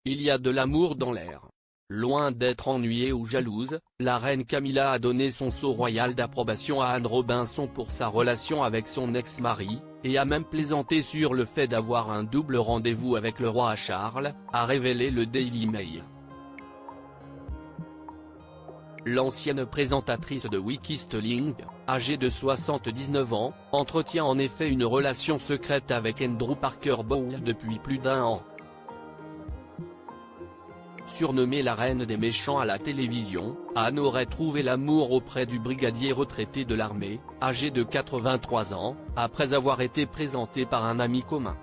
Il y a de l'amour dans l'air. Loin d'être ennuyée ou jalouse, la reine Camilla a donné son sceau royal d'approbation à Anne Robinson pour sa relation avec son ex-mari, et a même plaisanté sur le fait d'avoir un double rendez-vous avec le roi Charles, a révélé le Daily Mail. L'ancienne présentatrice de Wikistalking, âgée de 79 ans, entretient en effet une relation secrète avec Andrew Parker Bowles depuis plus d'1 an. Surnommée la reine des méchants à la télévision, Anne aurait trouvé l'amour auprès du brigadier retraité de l'armée, âgé de 83 ans, après avoir été présenté par un ami commun.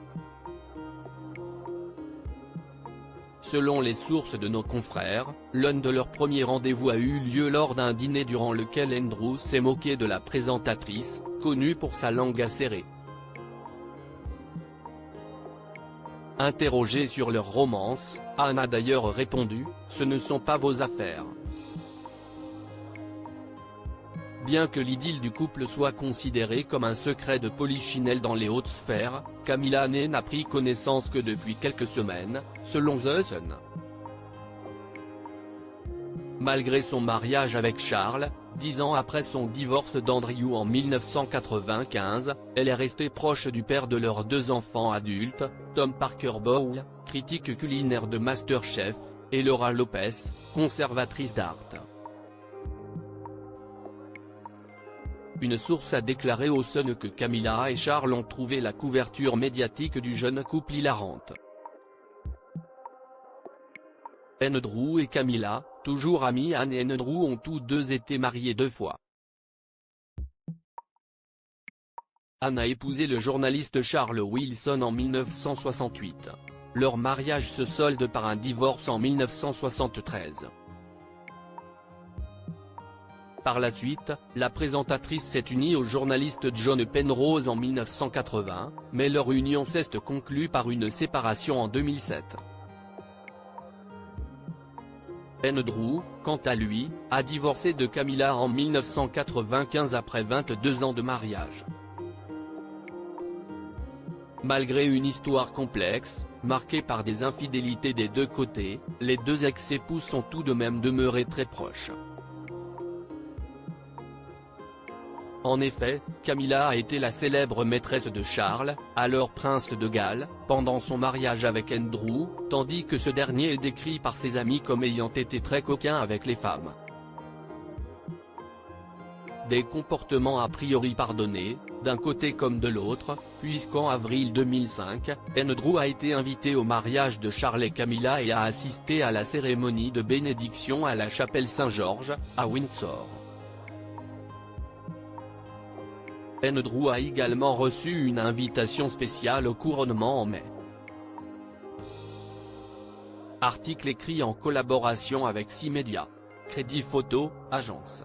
Selon les sources de nos confrères, l'un de leurs premiers rendez-vous a eu lieu lors d'un dîner durant lequel Andrew s'est moqué de la présentatrice, connue pour sa langue acérée. Interrogée sur leur romance, Anne a d'ailleurs répondu « Ce ne sont pas vos affaires ». Bien que l'idylle du couple soit considérée comme un secret de polichinelle dans les hautes sphères, Camilla n'a pris connaissance que depuis quelques semaines, selon The Sun. Malgré son mariage avec Charles, 10 ans après son divorce d'Andrew en 1995, elle est restée proche du père de leurs 2 enfants adultes, Tom Parker Bowles, critique culinaire de MasterChef, et Laura Lopez, conservatrice d'art. Une source a déclaré au Sun que Camilla et Charles ont trouvé la couverture médiatique du jeune couple hilarante. Andrew et Camilla, toujours amis. Anne et Andrew ont tous deux été mariés 2 fois. Anne a épousé le journaliste Charles Wilson en 1968. Leur mariage se solde par un divorce en 1973. Par la suite, la présentatrice s'est unie au journaliste John Penrose en 1980, mais leur union s'est conclue par une séparation en 2007. Andrew, quant à lui, a divorcé de Camilla en 1995 après 22 ans de mariage. Malgré une histoire complexe, marquée par des infidélités des 2 côtés, les 2 ex-époux sont tout de même demeurés très proches. En effet, Camilla a été la célèbre maîtresse de Charles, alors prince de Galles, pendant son mariage avec Andrew, tandis que ce dernier est décrit par ses amis comme ayant été très coquin avec les femmes. Des comportements a priori pardonnés, d'un côté comme de l'autre, puisqu'en avril 2005, Andrew a été invité au mariage de Charles et Camilla et a assisté à la cérémonie de bénédiction à la chapelle Saint-Georges, à Windsor. Andrew a également reçu une invitation spéciale au couronnement en mai. Article écrit en collaboration avec 6 médias. Crédit Photo, agence.